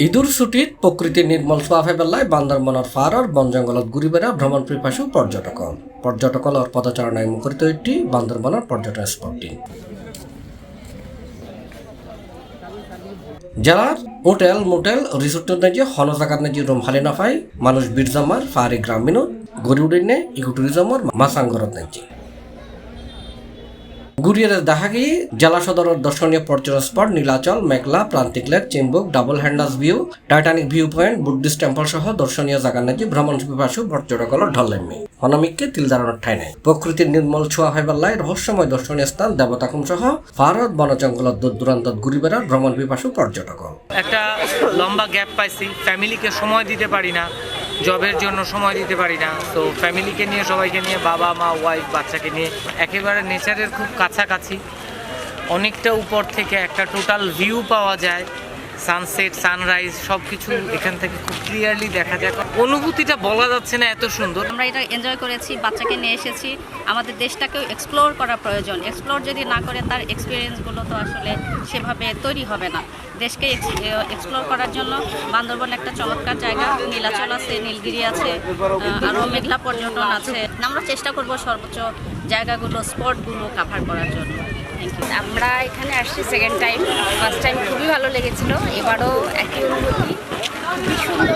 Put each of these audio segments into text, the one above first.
ঈদুর ছুটিত প্রকৃতির নির্মল ছোঁয়া বেলায় বান্দরবনের ফারার বন জঙ্গলত ঘুরি বেড়া ভ্রমণ পিপাসু পর্যটকর পদচারণায় মুখরিত একটি বান্দরবনের পর্যটন স্পটটি। জেলার হোটেল মোটেল রিসোর্ট নাজি হন জায়গার নাজি রুম হালি নাফাই মানুষ বীরজামার ফারি গ্রামীণ গড়ি উড়িনে ইকো ট্যুরিজমর মাসাঙ্গরত নাজি গুরিয়ার দেখা গিয়ে জেলা সদরের দর্শনীয় পর্যটন spot Nilachal Meghla Prantik lake Chimbuk double হ্যান্ডাস view Titanic view point Buddhist temple সহ দর্শনীয় জায়গা নাকি ভ্রমণ পিপাসু পর্যটকর ঢলেননি হনমিককে তিল দাঁড়ানোর ঠাই নাই। প্রকৃতির নির্মল ছোঁয়া হইবাল্লায় রহস্যময় দর্শনীয় স্থান দেবতাকুম সহ ভারত বন জঙ্গলত দূর দূরান্ত ঘুরি বেড়ার ভ্রমণ পিপাসু পর্যটক। একটা লম্বা গ্যাপ পাইছি, ফ্যামিলিকে সময় দিতে পারি না, জবের জন্য সময় দিতে পারি না, তো ফ্যামিলিকে নিয়ে সবাইকে নিয়ে বাবা মা ওয়াইফ বাচ্চাকে নিয়ে একেবারে নেচারের খুব কাছাকাছি অনেকটা উপর থেকে একটা টোটাল ভিউ পাওয়া যায়, সানসেট সানরাইজ সব কিছু এখান থেকে খুব ক্লিয়ারলি দেখা যায়। অনুভূতিটা বলা যাচ্ছে না, এত সুন্দর। আমরা এটা এনজয় করেছি, বাচ্চাকে নিয়ে এসেছি। আমাদের দেশটাকেও এক্সপ্লোর করা প্রয়োজন। এক্সপ্লোর যদি না করে তার এক্সপিরিয়েন্সগুলো তো আসলে সেভাবে তৈরি হবে না। দেশকে এক্সপ্লোর করার জন্য বান্দরবন একটা চমৎকার জায়গা। নীলাচল আছে, নীলগিরি আছে, আরও মেঘলা পর্যটন আছে। আমরা চেষ্টা করব সর্বোচ্চ জায়গাগুলো স্পটগুলো কাভার করার জন্য। আমরা এখানে আসছি সেকেন্ড টাইম। ফার্স্ট টাইম খুবই ভালো লেগেছিল, এবারও একই অনুভূতি, খুবই সুন্দর,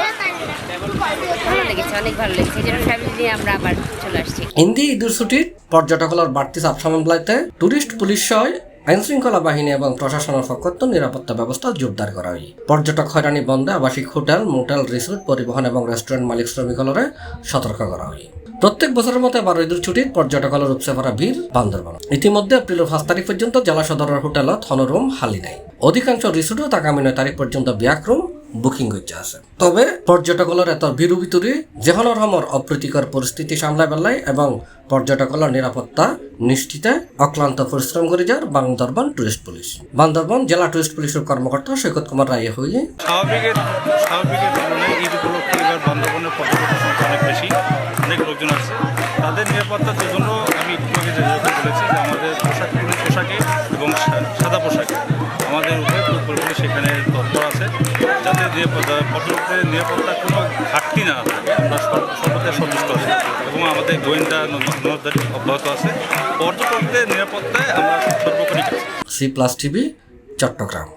ভালো লেগেছে, অনেক ভালো লেগেছে। এই জন্য ফ্যামিলি নিয়ে আমরা আবার চলে আসছি। হিন্দি ঈদুর ছুটির পর্যটকর বাড়তি চাপ সামলাইতে টুরিস্ট পুলিশ সহ আইন শৃঙ্খলা বাহিনী এবং প্রশাসনের পক্ষ নিরাপত্তা ব্যবস্থা জোরদার করা হয়। পর্যটক হয়রানি বন্ধে আবাসিক হোটেল মোটেল রিসোর্ট পরিবহন এবং রেস্টুরেন্ট মালিক শ্রমিকলরে সতর্ক করা হয়। প্রত্যেক বছরের মতো এবার ঈদুর ছুটির পর্যটকর উপচে পড়া ভিড় বান্দরবন। ইতিমধ্যে এপ্রিলের 5 তারিখ পর্যন্ত জেলা সদরের হোটেলত হনরুম হালি নাই। অধিকাংশ রিসোর্টও আগামী 9 তারিখ পর্যন্ত ব্যাকরুম বুকিং হচ্ছে আছে। তবে পর্যটকর এত ভিড় ভিতরে যেহনের সমর অপ্রীতিকর পরিস্থিতি সামলায় বেলায় এবং পর্যটকর নিরাপত্তা নিশ্চিতে অক্লান্ত পরিশ্রম করে যার বান্দরবন টুরিস্ট পুলিশ। বান্দরবন জেলা টুরিস্ট পুলিশের কর্মকর্তা সৈকত কুমার রায় হয়ে স্বাভাবিকের তুলনায় ঈদ উপলক্ষে এবার বান্দরবনের পর্যটন সংখ্যা অনেক বেশি, অনেক লোকজন আছে। তাদের নিরাপত্তার জন্য আমি একটু আগে যেহেতু বলেছি যে আমাদের পোশাকে এবং সাদা পোশাকে আমাদের উপরে পুরোপুরি সেখানে তৎপর আছে, যাতে পর্যটকদের নিরাপত্তার কোনো ঘাটতি না থাকে। আমরা সর্বদাই সন্তুষ্ট আছি এবং আমাদের গোয়েন্দা নজরদারি অব্যাহত আছে। পর্যটকদের নিরাপত্তায় আমরা সর্বোপরি C+ TV চট্টগ্রাম।